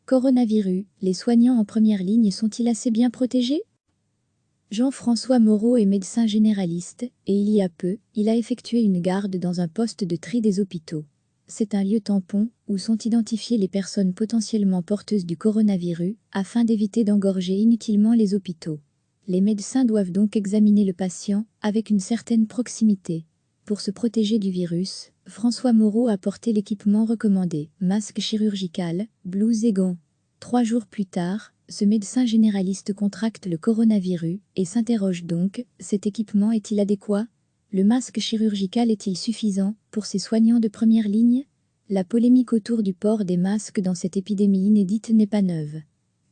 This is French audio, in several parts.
Coronavirus, les soignants en première ligne sont-ils assez bien protégés? Jean-François Moreau est médecin généraliste, et il y a peu, il a effectué une garde dans un poste de tri des hôpitaux. C'est un lieu tampon, où sont identifiées les personnes potentiellement porteuses du coronavirus, afin d'éviter d'engorger inutilement les hôpitaux. Les médecins doivent donc examiner le patient, avec une certaine proximité. Pour se protéger du virus, François Moreau a porté l'équipement recommandé, masque chirurgical, blouse et gants. 3 jours plus tard, ce médecin généraliste contracte le coronavirus et s'interroge donc, cet équipement est-il adéquat? Le masque chirurgical est-il suffisant pour ces soignants de première ligne? La polémique autour du port des masques dans cette épidémie inédite n'est pas neuve.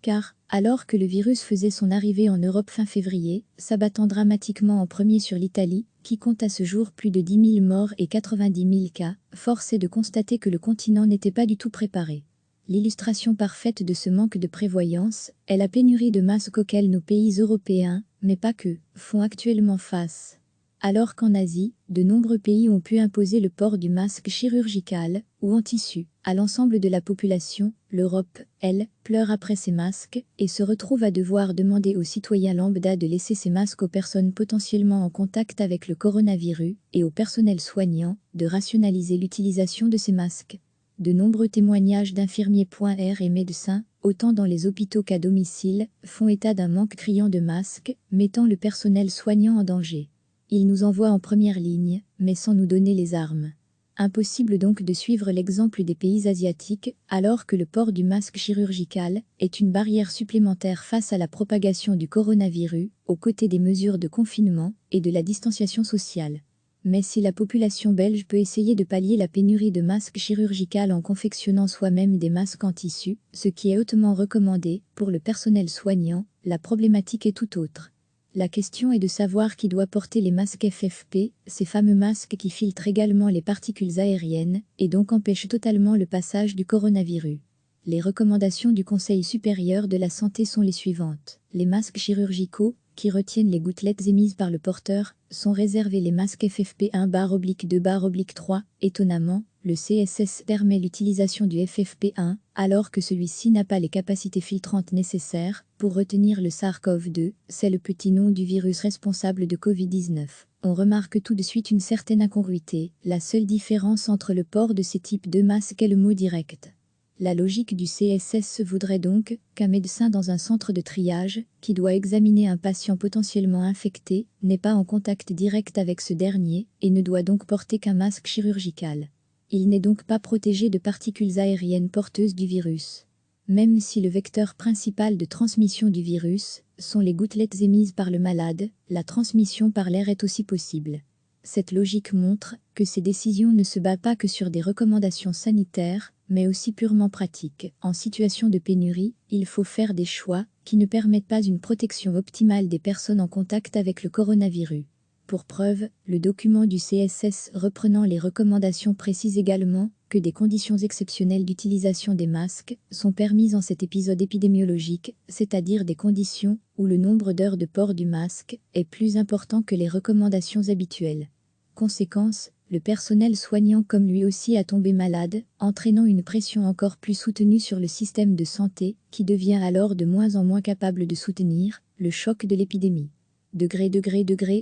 Car, alors que le virus faisait son arrivée en Europe fin février, s'abattant dramatiquement en premier sur l'Italie, qui compte à ce jour plus de 10 000 morts et 90 000 cas, force est de constater que le continent n'était pas du tout préparé. L'illustration parfaite de ce manque de prévoyance est la pénurie de masques auxquels nos pays européens, mais pas que, font actuellement face. Alors qu'en Asie, de nombreux pays ont pu imposer le port du masque chirurgical, ou en tissu, à l'ensemble de la population, l'Europe, elle, pleure après ces masques, et se retrouve à devoir demander aux citoyens lambda de laisser ces masques aux personnes potentiellement en contact avec le coronavirus, et au personnel soignant, de rationaliser l'utilisation de ces masques. De nombreux témoignages d'infirmiers.r et médecins, autant dans les hôpitaux qu'à domicile, font état d'un manque criant de masques, mettant le personnel soignant en danger. Ils nous envoient en première ligne, mais sans nous donner les armes. Impossible donc de suivre l'exemple des pays asiatiques, alors que le port du masque chirurgical est une barrière supplémentaire face à la propagation du coronavirus, aux côtés des mesures de confinement et de la distanciation sociale. Mais si la population belge peut essayer de pallier la pénurie de masques chirurgicaux en confectionnant soi-même des masques en tissu, ce qui est hautement recommandé, pour le personnel soignant, la problématique est tout autre. La question est de savoir qui doit porter les masques FFP, ces fameux masques qui filtrent également les particules aériennes, et donc empêchent totalement le passage du coronavirus. Les recommandations du Conseil supérieur de la santé sont les suivantes. Les masques chirurgicaux, qui retiennent les gouttelettes émises par le porteur, sont réservés les masques FFP1/2/3. Étonnamment, le CSS permet l'utilisation du FFP1, alors que celui-ci n'a pas les capacités filtrantes nécessaires pour retenir le SARS-CoV-2, c'est le petit nom du virus responsable de Covid-19. On remarque tout de suite une certaine incongruité, la seule différence entre le port de ces types de masques est le mot direct. La logique du CSS voudrait donc qu'un médecin dans un centre de triage, qui doit examiner un patient potentiellement infecté, n'est pas en contact direct avec ce dernier, et ne doit donc porter qu'un masque chirurgical. Il n'est donc pas protégé de particules aériennes porteuses du virus. Même si le vecteur principal de transmission du virus sont les gouttelettes émises par le malade, la transmission par l'air est aussi possible. Cette logique montre que ces décisions ne se basent pas que sur des recommandations sanitaires, mais aussi purement pratiques. En situation de pénurie, il faut faire des choix qui ne permettent pas une protection optimale des personnes en contact avec le coronavirus. Pour preuve, le document du CSS reprenant les recommandations précise également que des conditions exceptionnelles d'utilisation des masques sont permises en cet épisode épidémiologique, c'est-à-dire des conditions où le nombre d'heures de port du masque est plus important que les recommandations habituelles. Conséquence, le personnel soignant comme lui aussi a tombé malade, entraînant une pression encore plus soutenue sur le système de santé, qui devient alors de moins en moins capable de soutenir le choc de l'épidémie.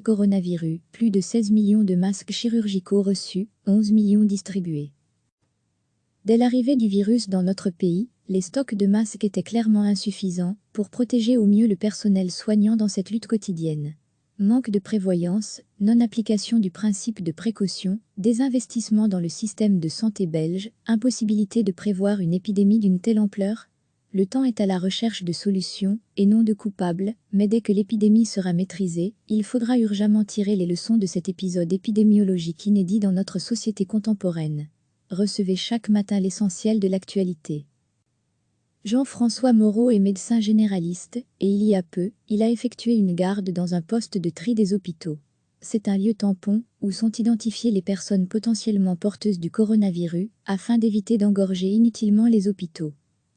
Coronavirus, plus de 16 millions de masques chirurgicaux reçus, 11 millions distribués. Dès l'arrivée du virus dans notre pays, les stocks de masques étaient clairement insuffisants pour protéger au mieux le personnel soignant dans cette lutte quotidienne. Manque de prévoyance, non-application du principe de précaution, désinvestissement dans le système de santé belge, impossibilité de prévoir une épidémie d'une telle ampleur. Le temps est à la recherche de solutions, et non de coupables, mais dès que l'épidémie sera maîtrisée, il faudra urgemment tirer les leçons de cet épisode épidémiologique inédit dans notre société contemporaine. Recevez chaque matin l'essentiel de l'actualité. Jean-François Moreau est médecin généraliste, et il y a peu, il a effectué une garde dans un poste de tri des hôpitaux. C'est un lieu tampon, où sont identifiées les personnes potentiellement porteuses du coronavirus, afin d'éviter d'engorger inutilement les hôpitaux.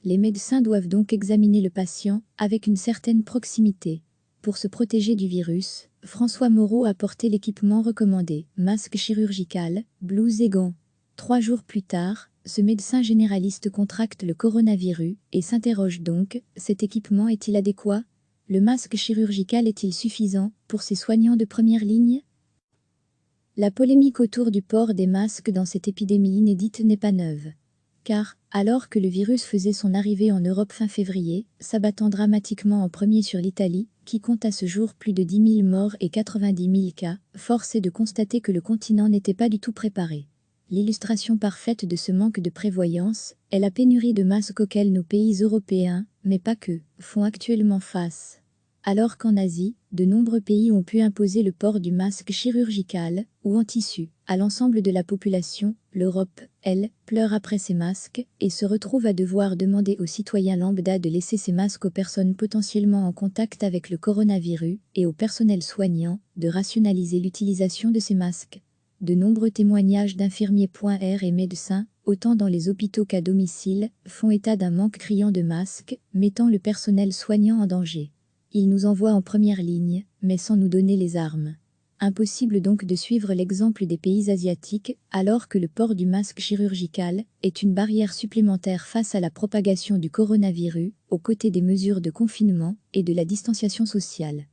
Les médecins doivent donc examiner le patient, avec une certaine proximité. Pour se protéger du virus, François Moreau a porté l'équipement recommandé, masque chirurgical, blouse et gants. 3 jours plus tard, ce médecin généraliste contracte le coronavirus et s'interroge donc, cet équipement est-il adéquat? Le masque chirurgical est-il suffisant pour ces soignants de première ligne? La polémique autour du port des masques dans cette épidémie inédite n'est pas neuve. Car, alors que le virus faisait son arrivée en Europe fin février, s'abattant dramatiquement en premier sur l'Italie, qui compte à ce jour plus de 10 000 morts et 90 000 cas, force est de constater que le continent n'était pas du tout préparé. L'illustration parfaite de ce manque de prévoyance est la pénurie de masques auxquels nos pays européens, mais pas que, font actuellement face. Alors qu'en Asie, de nombreux pays ont pu imposer le port du masque chirurgical, ou en tissu, à l'ensemble de la population, l'Europe, elle, pleure après ces masques, et se retrouve à devoir demander aux citoyens lambda de laisser ces masques aux personnes potentiellement en contact avec le coronavirus, et au personnel soignant, de rationaliser l'utilisation de ces masques. De nombreux témoignages d'infirmiers.r et médecins, autant dans les hôpitaux qu'à domicile, font état d'un manque criant de masques, mettant le personnel soignant en danger. Ils nous envoient en première ligne, mais sans nous donner les armes. Impossible donc de suivre l'exemple des pays asiatiques, alors que le port du masque chirurgical est une barrière supplémentaire face à la propagation du coronavirus, aux côtés des mesures de confinement et de la distanciation sociale.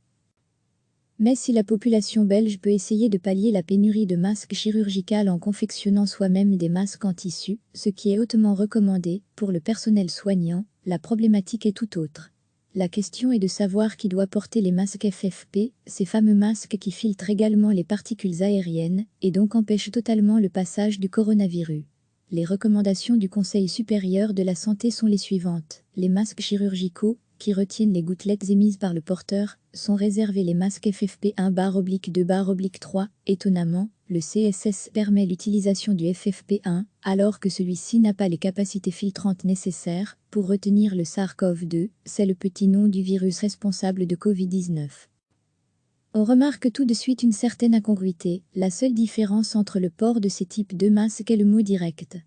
Mais si la population belge peut essayer de pallier la pénurie de masques chirurgicaux en confectionnant soi-même des masques en tissu, ce qui est hautement recommandé, pour le personnel soignant, la problématique est tout autre. La question est de savoir qui doit porter les masques FFP, ces fameux masques qui filtrent également les particules aériennes, et donc empêchent totalement le passage du coronavirus. Les recommandations du Conseil supérieur de la santé sont les suivantes. Les masques chirurgicaux, qui retiennent les gouttelettes émises par le porteur, sont réservés les masques FFP1/2/3. Étonnamment, le CSS permet l'utilisation du FFP1, alors que celui-ci n'a pas les capacités filtrantes nécessaires pour retenir le SARS-CoV-2, c'est le petit nom du virus responsable de Covid-19. On remarque tout de suite une certaine incongruité, la seule différence entre le port de ces types de masques est le mot direct.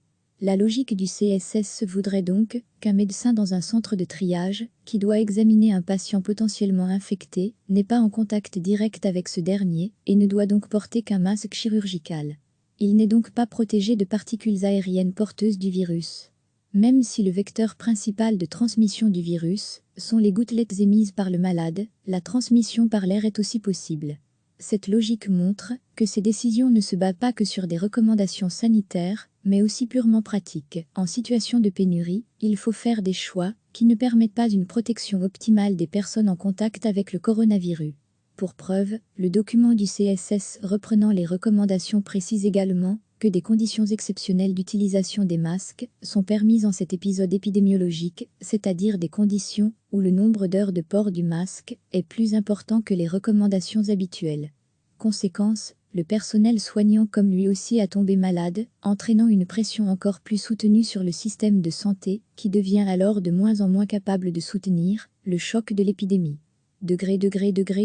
La logique du CSS voudrait donc qu'un médecin dans un centre de triage, qui doit examiner un patient potentiellement infecté, n'est pas en contact direct avec ce dernier et ne doit donc porter qu'un masque chirurgical. Il n'est donc pas protégé de particules aériennes porteuses du virus. Même si le vecteur principal de transmission du virus sont les gouttelettes émises par le malade, la transmission par l'air est aussi possible. Cette logique montre que ces décisions ne se basent pas que sur des recommandations sanitaires, mais aussi purement pratiques. En situation de pénurie, il faut faire des choix qui ne permettent pas une protection optimale des personnes en contact avec le coronavirus. Pour preuve, le document du CSS reprenant les recommandations précise également que des conditions exceptionnelles d'utilisation des masques sont permises en cet épisode épidémiologique, c'est-à-dire des conditions où le nombre d'heures de port du masque est plus important que les recommandations habituelles. Conséquence, le personnel soignant comme lui aussi a tombé malade, entraînant une pression encore plus soutenue sur le système de santé, qui devient alors de moins en moins capable de soutenir le choc de l'épidémie.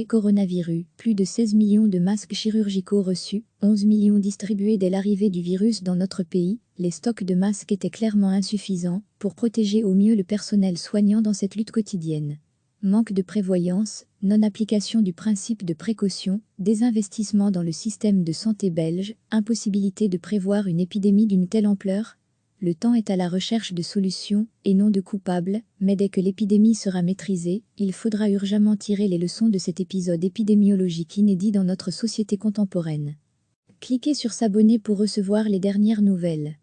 Coronavirus, plus de 16 millions de masques chirurgicaux reçus, 11 millions distribués dès l'arrivée du virus dans notre pays, les stocks de masques étaient clairement insuffisants pour protéger au mieux le personnel soignant dans cette lutte quotidienne. Manque de prévoyance, non-application du principe de précaution, désinvestissement dans le système de santé belge, impossibilité de prévoir une épidémie d'une telle ampleur. Le temps est à la recherche de solutions, et non de coupables, mais dès que l'épidémie sera maîtrisée, il faudra urgemment tirer les leçons de cet épisode épidémiologique inédit dans notre société contemporaine. Cliquez sur s'abonner pour recevoir les dernières nouvelles.